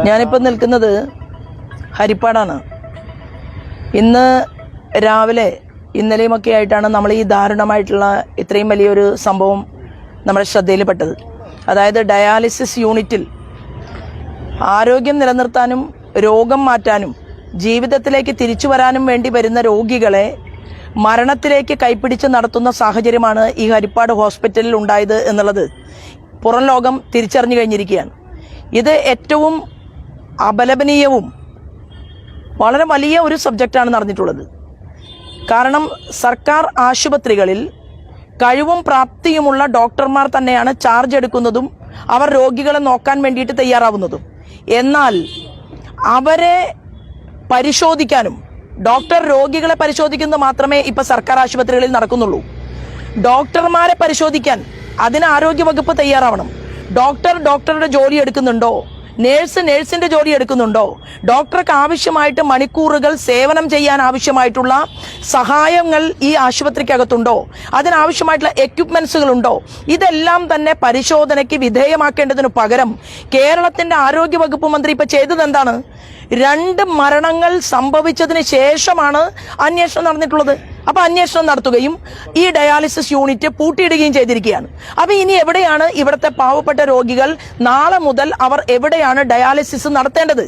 ഞാനിപ്പോൾ നിൽക്കുന്നത് ഹരിപ്പാടാണ്. ഇന്ന് രാവിലെ ഇന്നലെയുമൊക്കെ ആയിട്ടാണ് നമ്മൾ ഈ ദാരുണമായിട്ടുള്ള ഇത്രയും വലിയൊരു സംഭവം നമ്മുടെ ശ്രദ്ധയിൽപ്പെട്ടത്. അതായത് ഡയാലിസിസ് യൂണിറ്റിൽ ആരോഗ്യം നിലനിർത്താനും രോഗം മാറ്റാനും ജീവിതത്തിലേക്ക് തിരിച്ചു വരാനും വേണ്ടി വരുന്ന രോഗികളെ മരണത്തിലേക്ക് കൈപ്പിടിച്ച് നടത്തുന്ന സാഹചര്യമാണ് ഈ ഹരിപ്പാട് ഹോസ്പിറ്റലിൽ ഉണ്ടായത് എന്നുള്ളത് പുറം ലോകം തിരിച്ചറിഞ്ഞു കഴിഞ്ഞിരിക്കുകയാണ്. ഇത് ഏറ്റവും അപലപനീയവും വളരെ വലിയ ഒരു സബ്ജക്റ്റാണ് നടന്നിട്ടുള്ളത്. കാരണം സർക്കാർ ആശുപത്രികളിൽ കഴിവും പ്രാപ്തിയുമുള്ള ഡോക്ടർമാർ തന്നെയാണ് ചാർജ് എടുക്കുന്നതും അവർ രോഗികളെ നോക്കാൻ വേണ്ടിയിട്ട് തയ്യാറാവുന്നതും. എന്നാൽ അവരെ പരിശോധിക്കാനും ഡോക്ടർ രോഗികളെ പരിശോധിക്കുന്നത് മാത്രമേ ഇപ്പൊ സർക്കാർ ആശുപത്രികളിൽ നടക്കുന്നുള്ളൂ. ഡോക്ടർമാരെ പരിശോധിക്കാൻ അതിന് ആരോഗ്യവകുപ്പ് തയ്യാറാവണം. ഡോക്ടറുടെ ജോലി എടുക്കുന്നുണ്ടോ, നേഴ്സിന്റെ ജോലി എടുക്കുന്നുണ്ടോ, ഡോക്ടർക്ക് ആവശ്യമായിട്ട് മണിക്കൂറുകൾ സേവനം ചെയ്യാൻ ആവശ്യമായിട്ടുള്ള സഹായങ്ങൾ ഈ ആശുപത്രിക്കകത്തുണ്ടോ, അതിനാവശ്യമായിട്ടുള്ള എക്യുപ്മെന്റ്സുകൾ ഉണ്ടോ, ഇതെല്ലാം തന്നെ പരിശോധനയ്ക്ക് വിധേയമാക്കേണ്ടതിനു പകരം കേരളത്തിന്റെ ആരോഗ്യവകുപ്പ് മന്ത്രി ഇപ്പൊ ചെയ്തത് എന്താണ്? 2 മരണങ്ങൾ സംഭവിച്ചതിന് ശേഷമാണ് അന്വേഷണം നടന്നിട്ടുള്ളത്. അപ്പൊ അന്വേഷണം നടത്തുകയും ഈ ഡയാലിസിസ് യൂണിറ്റ് പൂട്ടിയിടുകയും ചെയ്തിരിക്കുകയാണ്. അപ്പൊ ഇനി എവിടെയാണ് ഇവിടുത്തെ പാവപ്പെട്ട രോഗികൾ നാളെ മുതൽ അവർ എവിടെയാണ് ഡയാലിസിസ് നടത്തേണ്ടത്?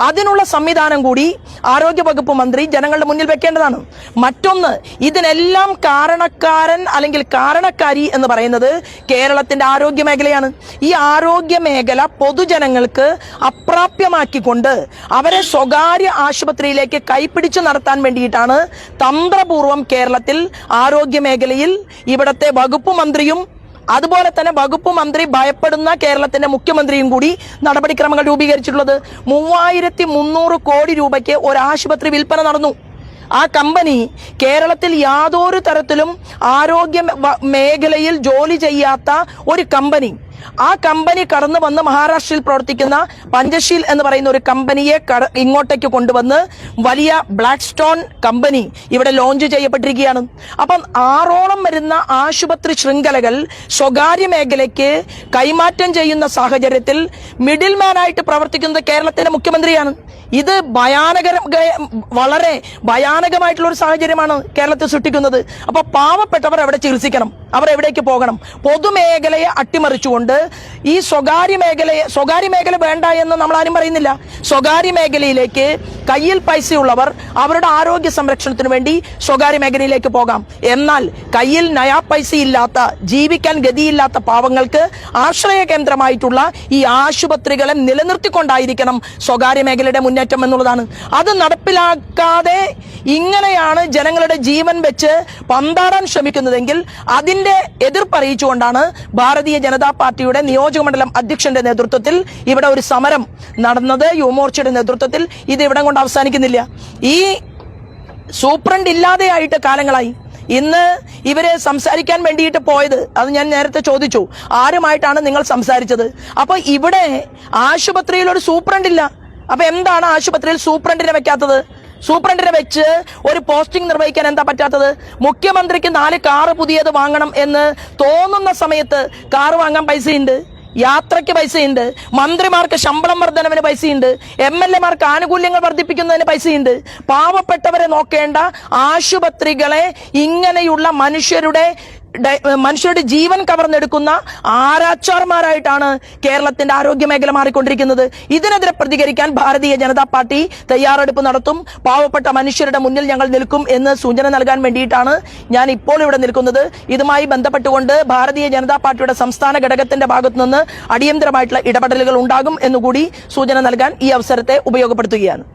അതിനുള്ള സംവിധാനം കൂടി ആരോഗ്യവകുപ്പ് മന്ത്രി ജനങ്ങളുടെ മുന്നിൽ വെക്കേണ്ടതാണ്. മറ്റൊന്ന്, ഇതിനെല്ലാം കാരണക്കാരൻ അല്ലെങ്കിൽ കാരണക്കാരി എന്ന് പറയുന്നത് കേരളത്തിന്റെ ആരോഗ്യ മേഖലയാണ്. ഈ ആരോഗ്യ മേഖല പൊതുജനങ്ങൾക്ക് അപ്രാപ്യമാക്കിക്കൊണ്ട് അവരെ സ്വകാര്യ ആശുപത്രിയിലേക്ക് കൈപ്പിടിച്ചു നടത്താൻ വേണ്ടിയിട്ടാണ് തന്ത്രപൂർവ്വം കേരളത്തിൽ ആരോഗ്യ മേഖലയിൽ ഇവിടത്തെ വകുപ്പ് മന്ത്രിയും അതുപോലെ തന്നെ വകുപ്പ് മന്ത്രി ഭയപ്പെടുന്ന കേരളത്തിന്റെ മുഖ്യമന്ത്രിയും കൂടി നടപടിക്രമങ്ങൾ രൂപീകരിച്ചിട്ടുള്ളത്. 3300 കോടി രൂപയ്ക്ക് ഒരു ആശുപത്രി വിൽപ്പന നടന്നു. ആ കമ്പനി കേരളത്തിൽ യാതൊരു തരത്തിലും ആരോഗ്യ മേഖലയിൽ ജോലി ചെയ്യാത്ത ഒരു കമ്പനി, ആ കമ്പനി കടന്നു വന്ന് മഹാരാഷ്ട്രയിൽ പ്രവർത്തിക്കുന്ന പഞ്ചശീൽ എന്ന് പറയുന്ന ഒരു കമ്പനിയെ ഇങ്ങോട്ടേക്ക് കൊണ്ടുവന്ന് വലിയ ബ്ലാക്ക് സ്റ്റോൺ കമ്പനി ഇവിടെ ലോഞ്ച് ചെയ്യപ്പെട്ടിരിക്കുകയാണ്. അപ്പം 6ഓളം വരുന്ന ആശുപത്രി ശൃംഖലകൾ സ്വകാര്യ മേഖലയ്ക്ക് കൈമാറ്റം ചെയ്യുന്ന സാഹചര്യത്തിൽ മിഡിൽ മാനായിട്ട് പ്രവർത്തിക്കുന്നത് കേരളത്തിന്റെ മുഖ്യമന്ത്രിയാണ്. ഇത് വളരെ ഭയാനകമായിട്ടുള്ള ഒരു സാഹചര്യമാണ് കേരളത്തിൽ സൃഷ്ടിക്കുന്നത്. അപ്പൊ പാവപ്പെട്ടവർ എവിടെ ചികിത്സിക്കണം? അവർ എവിടേക്ക് പോകണം? പൊതുമേഖലയെ അട്ടിമറിച്ചുകൊണ്ട് ഈ സ്വകാര്യ മേഖല വേണ്ട എന്ന് നമ്മൾ ആരും പറയുന്നില്ല. സ്വകാര്യ മേഖലയിലേക്ക് കയ്യിൽ പൈസയുള്ളവർ അവരുടെ ആരോഗ്യ സംരക്ഷണത്തിന് വേണ്ടി സ്വകാര്യ മേഖലയിലേക്ക് പോകാം. എന്നാൽ കയ്യിൽ നയാ പൈസ ഇല്ലാത്ത, ജീവിക്കാൻ ഗതിയില്ലാത്ത പാവങ്ങൾക്ക് ആശ്രയ കേന്ദ്രമായിട്ടുള്ള ഈ ആശുപത്രികളെ നിലനിർത്തിക്കൊണ്ടായിരിക്കണം സ്വകാര്യ മേഖലയുടെ മുന്നേറ്റം എന്നുള്ളതാണ്. അത് നടപ്പിലാക്കാതെ ഇങ്ങനെയാണ് ജനങ്ങളുടെ ജീവൻ വെച്ച് പന്താടാൻ ശ്രമിക്കുന്നതെങ്കിൽ അതിന്റെ എതിർപ്പറിയിച്ചുകൊണ്ടാണ് ഭാരതീയ ജനതാ പാർട്ടിയുടെ നിയോജക മണ്ഡലം അധ്യക്ഷന്റെ നേതൃത്വത്തിൽ ഇവിടെ ഒരു സമരം നടന്നത്. യുവമോർച്ചയുടെ നേതൃത്വത്തിൽ. ഇത് ഇവിടെ കൊണ്ട് അവസാനിക്കുന്നില്ല. ഈ സൂപ്രണ്ട് ഇല്ലാതെയായിട്ട് കാലങ്ങളായി. ഇന്ന് ഇവര് സംസാരിക്കാൻ വേണ്ടിയിട്ട് പോയത്, അത് ഞാൻ നേരത്തെ ചോദിച്ചു, ആരുമായിട്ടാണ് നിങ്ങൾ സംസാരിച്ചത്? അപ്പൊ ഇവിടെ ആശുപത്രിയിൽ ഒരു സൂപ്രണ്ട് ഇല്ല. അപ്പൊ എന്താണ് ആശുപത്രിയിൽ സൂപ്രണ്ടിനെ വെക്കാത്തത്? സൂപ്രണ്ടിനെ വെച്ച് ഒരു പോസ്റ്റിംഗ് നിർവഹിക്കാൻ എന്താ പറ്റാത്തത്? മുഖ്യമന്ത്രിക്ക് 4 കാറ് പുതിയത് വാങ്ങണം എന്ന് തോന്നുന്ന സമയത്ത് കാറ് വാങ്ങാൻ പൈസയുണ്ട്, യാത്രയ്ക്ക് പൈസയുണ്ട്, മന്ത്രിമാർക്ക് ശമ്പളം വർധനവിന് പൈസയുണ്ട്, MLA-മാർക്ക് ആനുകൂല്യങ്ങൾ വർദ്ധിപ്പിക്കുന്നതിന് പൈസയുണ്ട്. പാവപ്പെട്ടവരെ നോക്കേണ്ട ആശുപത്രികളെ ഇങ്ങനെയുള്ള മനുഷ്യരുടെ ജീവൻ കവർന്നെടുക്കുന്ന ആരാച്ചാർമാരായിട്ടാണ് കേരളത്തിന്റെ ആരോഗ്യ മേഖല മാറിക്കൊണ്ടിരിക്കുന്നത്. ഇതിനെതിരെ പ്രതികരിക്കാൻ ഭാരതീയ ജനതാ പാർട്ടി തയ്യാറെടുപ്പ് നടത്തും. പാവപ്പെട്ട മനുഷ്യരുടെ മുന്നിൽ ഞങ്ങൾ നിൽക്കും എന്ന് സൂചന നൽകാൻ വേണ്ടിയിട്ടാണ് ഞാൻ ഇപ്പോൾ ഇവിടെ നിൽക്കുന്നത്. ഇതുമായി ബന്ധപ്പെട്ടുകൊണ്ട് ഭാരതീയ ജനതാ പാർട്ടിയുടെ സംസ്ഥാന ഘടകത്തിന്റെ ഭാഗത്തു നിന്ന് അടിയന്തരമായിട്ടുള്ള ഇടപെടലുകൾ ഉണ്ടാകും എന്നുകൂടി സൂചന നൽകാൻ ഈ അവസരത്തെ ഉപയോഗപ്പെടുത്തുകയാണ്.